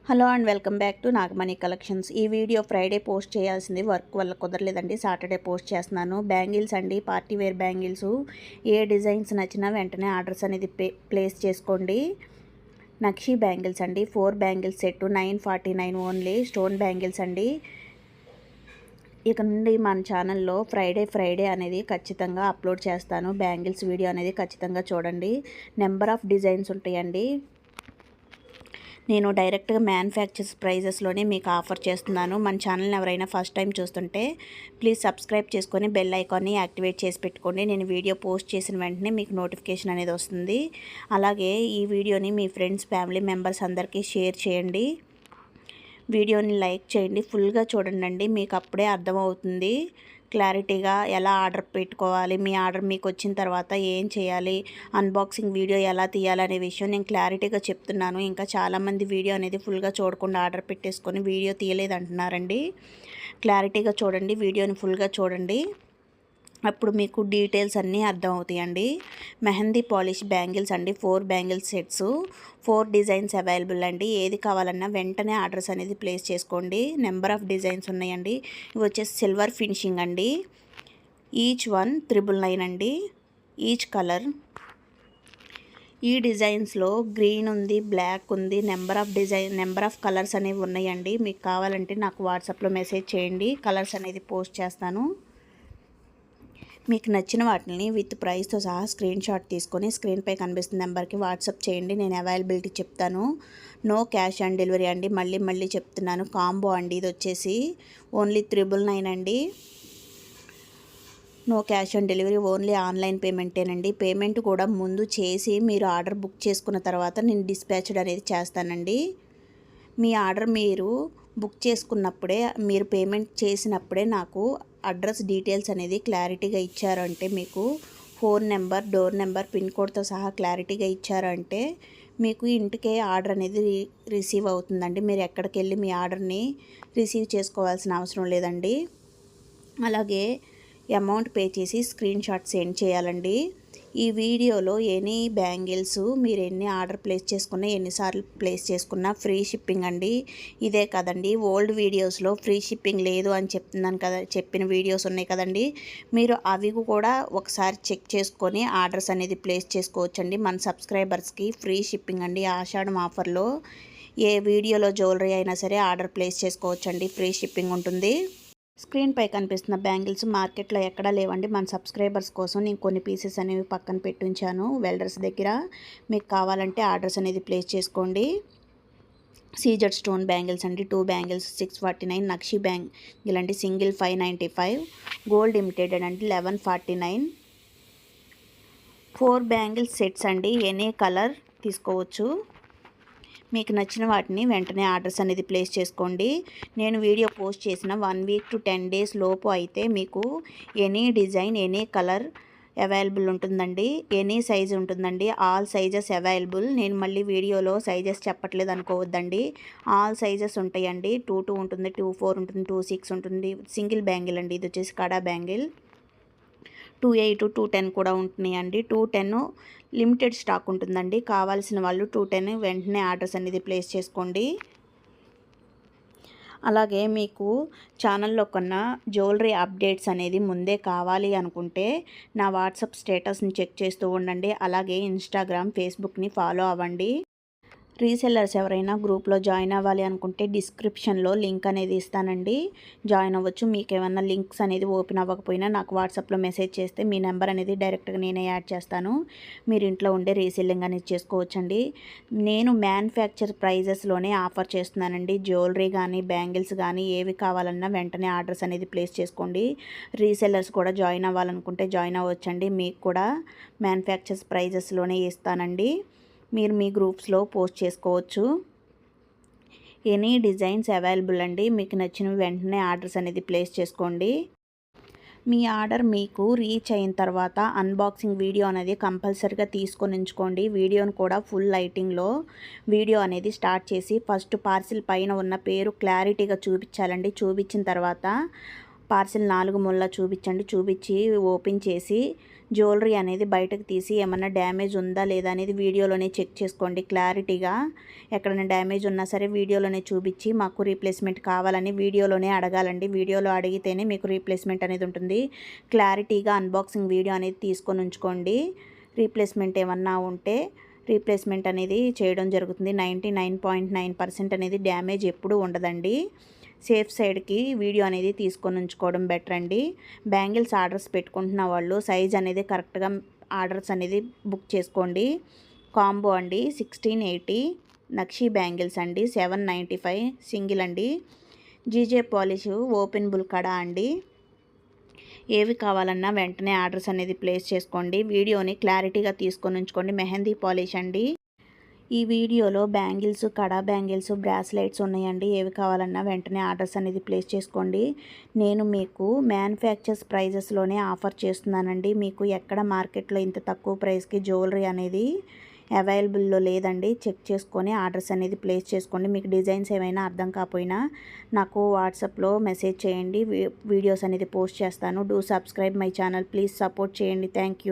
Hello and welcome back to Nagamani collections. ఈ video Friday post చేయాల్సింది, work వల్ల కుదరలేదండి. Saturday post చేస్తున్నాను. బ్యాంగిల్స్ అండి, పార్టీ వేర్ బ్యాంగిల్స్. ఏ designs నచ్చినా వెంటనే ఆర్డర్స్ అనేది ప్లేస్ చేసుకోండి. నక్షి బ్యాంగిల్స్ అండి, 4 bangles set 949 only. Stone bangles అండి. ఇక నుండి మన ఛానల్లో ఫ్రైడే అనేది ఖచ్చితంగా అప్లోడ్ చేస్తాను. బ్యాంగిల్స్ వీడియో అనేది ఖచ్చితంగా చూడండి. నెంబర్ ఆఫ్ డిజైన్స్ ఉంటాయండి. నేను డైరెక్ట్గా మ్యానుఫ్యాక్చర్స్ ప్రైజెస్లోనే మీకు ఆఫర్ చేస్తున్నాను. మన ఛానల్ని ఎవరైనా ఫస్ట్ టైం చూస్తుంటే ప్లీజ్ సబ్స్క్రైబ్ చేసుకొని బెల్ ఐకాన్ని యాక్టివేట్ చేసి పెట్టుకోండి. నేను వీడియో పోస్ట్ చేసిన వెంటనే మీకు నోటిఫికేషన్ అనేది వస్తుంది. అలాగే ఈ వీడియోని మీ ఫ్రెండ్స్, ఫ్యామిలీ మెంబర్స్ అందరికీ షేర్ చేయండి. వీడియోని లైక్ చేయండి, ఫుల్గా చూడండి. మీకు అప్పుడే అర్థమవుతుంది క్లారిటీగా ఎలా ఆర్డర్ పెట్టుకోవాలి, మీ ఆర్డర్ మీకు వచ్చిన తర్వాత ఏం చేయాలి, అన్బాక్సింగ్ వీడియో ఎలా తీయాలి అనే విషయం నేను క్లారిటీగా చెప్తున్నాను. ఇంకా చాలామంది వీడియో అనేది ఫుల్గా చూడకుండా ఆర్డర్ పెట్టేసుకొని వీడియో తీయలేదు అంటున్నారండి. క్లారిటీగా చూడండి, వీడియోని ఫుల్గా చూడండి, అప్పుడు మీకు డీటెయిల్స్ అన్నీ అర్థమవుతాయండి. మెహందీ పాలిష్ బ్యాంగిల్స్ అండి, 4 బ్యాంగిల్స్ సెట్స్, 4 డిజైన్స్ అవైలబుల్ అండి. ఏది కావాలన్నా వెంటనే ఆర్డర్స్ అనేది ప్లేస్ చేసుకోండి. నెంబర్ ఆఫ్ డిజైన్స్ ఉన్నాయండి. ఇవి వచ్చేసి సిల్వర్ ఫినిషింగ్ అండి. ఈచ్ 1 999 అండి, ఈచ్ కలర్. ఈ డిజైన్స్లో గ్రీన్ ఉంది, బ్లాక్ ఉంది. నెంబర్ ఆఫ్ కలర్స్ అనేవి ఉన్నాయండి. మీకు కావాలంటే నాకు వాట్సాప్లో మెసేజ్ చేయండి, కలర్స్ అనేది పోస్ట్ చేస్తాను. మీకు నచ్చిన వాటిని విత్ ప్రైస్తో సహా స్క్రీన్ షాట్ తీసుకొని స్క్రీన్పై కనిపిస్తున్న నెంబర్కి వాట్సాప్ చేయండి. నేను అవైలబిలిటీ చెప్తాను. నో క్యాష్ ఆన్ డెలివరీ అండి. మళ్ళీ చెప్తున్నాను, కాంబో అండి. ఇది వచ్చేసి ఓన్లీ 999 అండి. No cash on delivery, only online పేమెంటేనండి. పేమెంట్ కూడా ముందు చేసి మీరు ఆర్డర్ బుక్ చేసుకున్న తర్వాత నేను డిస్పాచ్డ్ అనేది చేస్తానండి. మీ ఆర్డర్ మీరు బుక్ చేసుకున్నప్పుడే, మీరు పేమెంట్ చేసినప్పుడే నాకు అడ్రస్ డీటెయిల్స్ అనేది క్లారిటీగా ఇచ్చారంటే, మీకు phone number, door number, pin కోడ్తో సహా క్లారిటీగా ఇచ్చారంటే మీకు ఇంటికే ఆర్డర్ అనేది రిసీవ్ అవుతుందండి. మీరు ఎక్కడికి వెళ్ళి మీ ఆర్డర్ని రిసీవ్ చేసుకోవాల్సిన అవసరం లేదండి. అలాగే అమౌంట్ పే చేసి స్క్రీన్ షాట్ సెండ్ చేయాలండి. ఈ వీడియోలో ఎనీ బ్యాంగిల్స్ మీరు ఎన్ని ఆర్డర్ ప్లేస్ చేసుకున్నా, ఎన్నిసార్లు ప్లేస్ చేసుకున్నా ఫ్రీ షిప్పింగ్ అండి. ఇదే కదండి, ఓల్డ్ వీడియోస్లో ఫ్రీ షిప్పింగ్ లేదు అని చెప్తున్నాను కదా, చెప్పిన వీడియోస్ ఉన్నాయి కదండి. మీరు అవి కూడా ఒకసారి చెక్ చేసుకొని ఆర్డర్స్ అనేది ప్లేస్ చేసుకోవచ్చండి. మన సబ్స్క్రైబర్స్కి ఫ్రీ షిప్పింగ్ అండి. ఆషాఢం ఆఫర్లో ఏ వీడియోలో జ్యువెలరీ అయినా సరే ఆర్డర్ ప్లేస్ చేసుకోవచ్చండి, ఫ్రీ షిప్పింగ్ ఉంటుంది. స్క్రీన్పై కనిపిస్తున్న బ్యాంగిల్స్ మార్కెట్లో ఎక్కడా లేవండి. మన సబ్స్క్రైబర్స్ కోసం నేను కొన్ని పీసెస్ అనేవి పక్కన పెట్టి ఉంచాను వెల్డర్స్ దగ్గర. మీకు కావాలంటే ఆర్డర్స్ అనేది ప్లేస్ చేసుకోండి. సీజెడ్ స్టోన్ బ్యాంగిల్స్ అండి, 2 బ్యాంగిల్స్ 649. నక్షి బ్యాంగిల్ అండి, సింగిల్ 595. గోల్డ్ ఇమిటేటెడ్ అండి, 1149. 4 బ్యాంగిల్స్ సెట్స్ అండి, ఎనీ కలర్ తీసుకోవచ్చు. మీకు నచ్చిన వాటిని వెంటనే ఆర్డర్స్ అనేది ప్లేస్ చేసుకోండి. నేను వీడియో పోస్ట్ చేసిన 1 వీక్ టు 10 డేస్ లోపు అయితే మీకు any design, any colour available ఉంటుందండి. ఎనీ సైజ్ ఉంటుందండి. All sizes available. నేను మళ్ళీ వీడియోలో సైజెస్ చెప్పట్లేదు అనుకోవద్దండి. ఆల్ సైజెస్ ఉంటాయండి. 22 ఉంటుంది, 24 ఉంటుంది, 26 ఉంటుంది. సింగిల్ బ్యాంగిల్ అండి, ఇది వచ్చేసి కడా బ్యాంగిల్. 28, 210 కూడా ఉంటున్నాయండి. 210 లిమిటెడ్ స్టాక్ ఉంటుందండి. కావాల్సిన వాళ్ళు 210 వెంటనే ఆర్డర్స్ అనేది ప్లేస్ చేసుకోండి. అలాగే మీకు ఛానల్లో కొన్న జ్యువెలరీ అప్డేట్స్ అనేది ముందే కావాలి అనుకుంటే నా వాట్సాప్ స్టేటస్ని చెక్ చేస్తూ ఉండండి. అలాగే ఇన్స్టాగ్రామ్, ఫేస్బుక్ని ఫాలో అవ్వండి. రీసెల్లర్స్ ఎవరైనా గ్రూప్లో జాయిన్ అవ్వాలి అనుకుంటే డిస్క్రిప్షన్లో లింక్ అనేది ఇస్తానండి, జాయిన్ అవ్వచ్చు. మీకు ఏమన్నా లింక్స్ అనేది ఓపెన్ అవ్వకపోయినా నాకు వాట్సాప్లో మెసేజ్ చేస్తే మీ నెంబర్ అనేది డైరెక్ట్గా నేనే యాడ్ చేస్తాను. మీరు ఇంట్లో ఉండే రీసెల్లింగ్ అనేది చేసుకోవచ్చండి. నేను మ్యానుఫ్యాక్చర్ ప్రైజెస్లోనే ఆఫర్ చేస్తున్నానండి. జ్యువెలరీ కానీ, బ్యాంగిల్స్ కానీ ఏవి కావాలన్నా వెంటనే ఆర్డర్స్ అనేది ప్లేస్ చేసుకోండి. రీసెల్లర్స్ కూడా జాయిన్ అవ్వాలనుకుంటే జాయిన్ అవ్వచ్చండి. మీకు కూడా మ్యానుఫ్యాక్చర్స్ ప్రైజెస్లోనే ఇస్తానండి. మీరు మీ గ్రూప్స్లో పోస్ట్ చేసుకోవచ్చు. ఎనీ డిజైన్స్ అవైలబుల్ అండి. మీకు నచ్చినవి వెంటనే ఆర్డర్స్ అనేది ప్లేస్ చేసుకోండి. మీ ఆర్డర్ మీకు రీచ్ అయిన తర్వాత అన్బాక్సింగ్ వీడియో అనేది కంపల్సరీగా తీసుకొని ఉంచుకోండి. వీడియోను కూడా ఫుల్ లైటింగ్లో వీడియో అనేది స్టార్ట్ చేసి ఫస్ట్ పార్సిల్ పైన ఉన్న పేరు క్లారిటీగా చూపించాలండి. చూపించిన తర్వాత పార్సిల్ 4 మూలలా చూపించండి. చూపించి ఓపెన్ చేసి జ్యువెలరీ అనేది బయటకు తీసి ఏమన్నా డ్యామేజ్ ఉందా లేదా అనేది వీడియోలోనే చెక్ చేసుకోండి క్లారిటీగా. ఎక్కడైనా డ్యామేజ్ ఉన్నా సరే వీడియోలోనే చూపించి మాకు రీప్లేస్మెంట్ కావాలని వీడియోలోనే అడగాలండి. వీడియోలో అడిగితేనే మీకు రీప్లేస్మెంట్ అనేది ఉంటుంది. క్లారిటీగా అన్బాక్సింగ్ వీడియో అనేది తీసుకొని ఉంచుకోండి. రీప్లేస్మెంట్ ఏమన్నా ఉంటే రీప్లేస్మెంట్ అనేది చేయడం జరుగుతుంది. 99.9% అనేది డ్యామేజ్ ఎప్పుడూ ఉండదండి. సేఫ్ సైడ్కి వీడియో అనేది తీసుకొని ఉంచుకోవడం బెటర్ అండి. బ్యాంగిల్స్ ఆర్డర్స్ పెట్టుకుంటున్న వాళ్ళు సైజ్ అనేది కరెక్ట్గా ఆర్డర్స్ అనేది బుక్ చేసుకోండి. కాంబో అండి 1680 నక్షి బ్యాంగిల్స్ అండి 795 సింగిల్ అండి. జీజే పాలిష్ ఓపెనబుల్ కడా అండి. ఏవి కావాలన్నా వెంటనే ఆర్డర్స్ అనేది ప్లేస్ చేసుకోండి. వీడియోని క్లారిటీగా తీసుకొని ఉంచుకోండి. మెహందీ పాలిష్ అండి. ఈ వీడియోలో బ్యాంగిల్స్, కడా బ్యాంగిల్స్, బ్రాస్లెట్స్ ఉన్నాయండి. ఏవి కావాలన్నా వెంటనే ఆర్డర్స్ అనేది ప్లేస్ చేసుకోండి. నేను మీకు మ్యానుఫ్యాక్చర్స్ ప్రైజెస్లోనే ఆఫర్ చేస్తున్నానండి. మీకు ఎక్కడ మార్కెట్లో ఇంత తక్కువ ప్రైస్కి జ్యువెలరీ అనేది అవైలబుల్లో లేదండి. చెక్ చేసుకొని ఆర్డర్స్ అనేది ప్లేస్ చేసుకోండి. మీకు డిజైన్స్ ఏమైనా అర్థం కాకపోయినా నాకు వాట్సాప్లో మెసేజ్ చేయండి. వీడియోస్ అనేది పోస్ట్ చేస్తాను. Do subscribe my channel. Please support చేయండి. Thank you.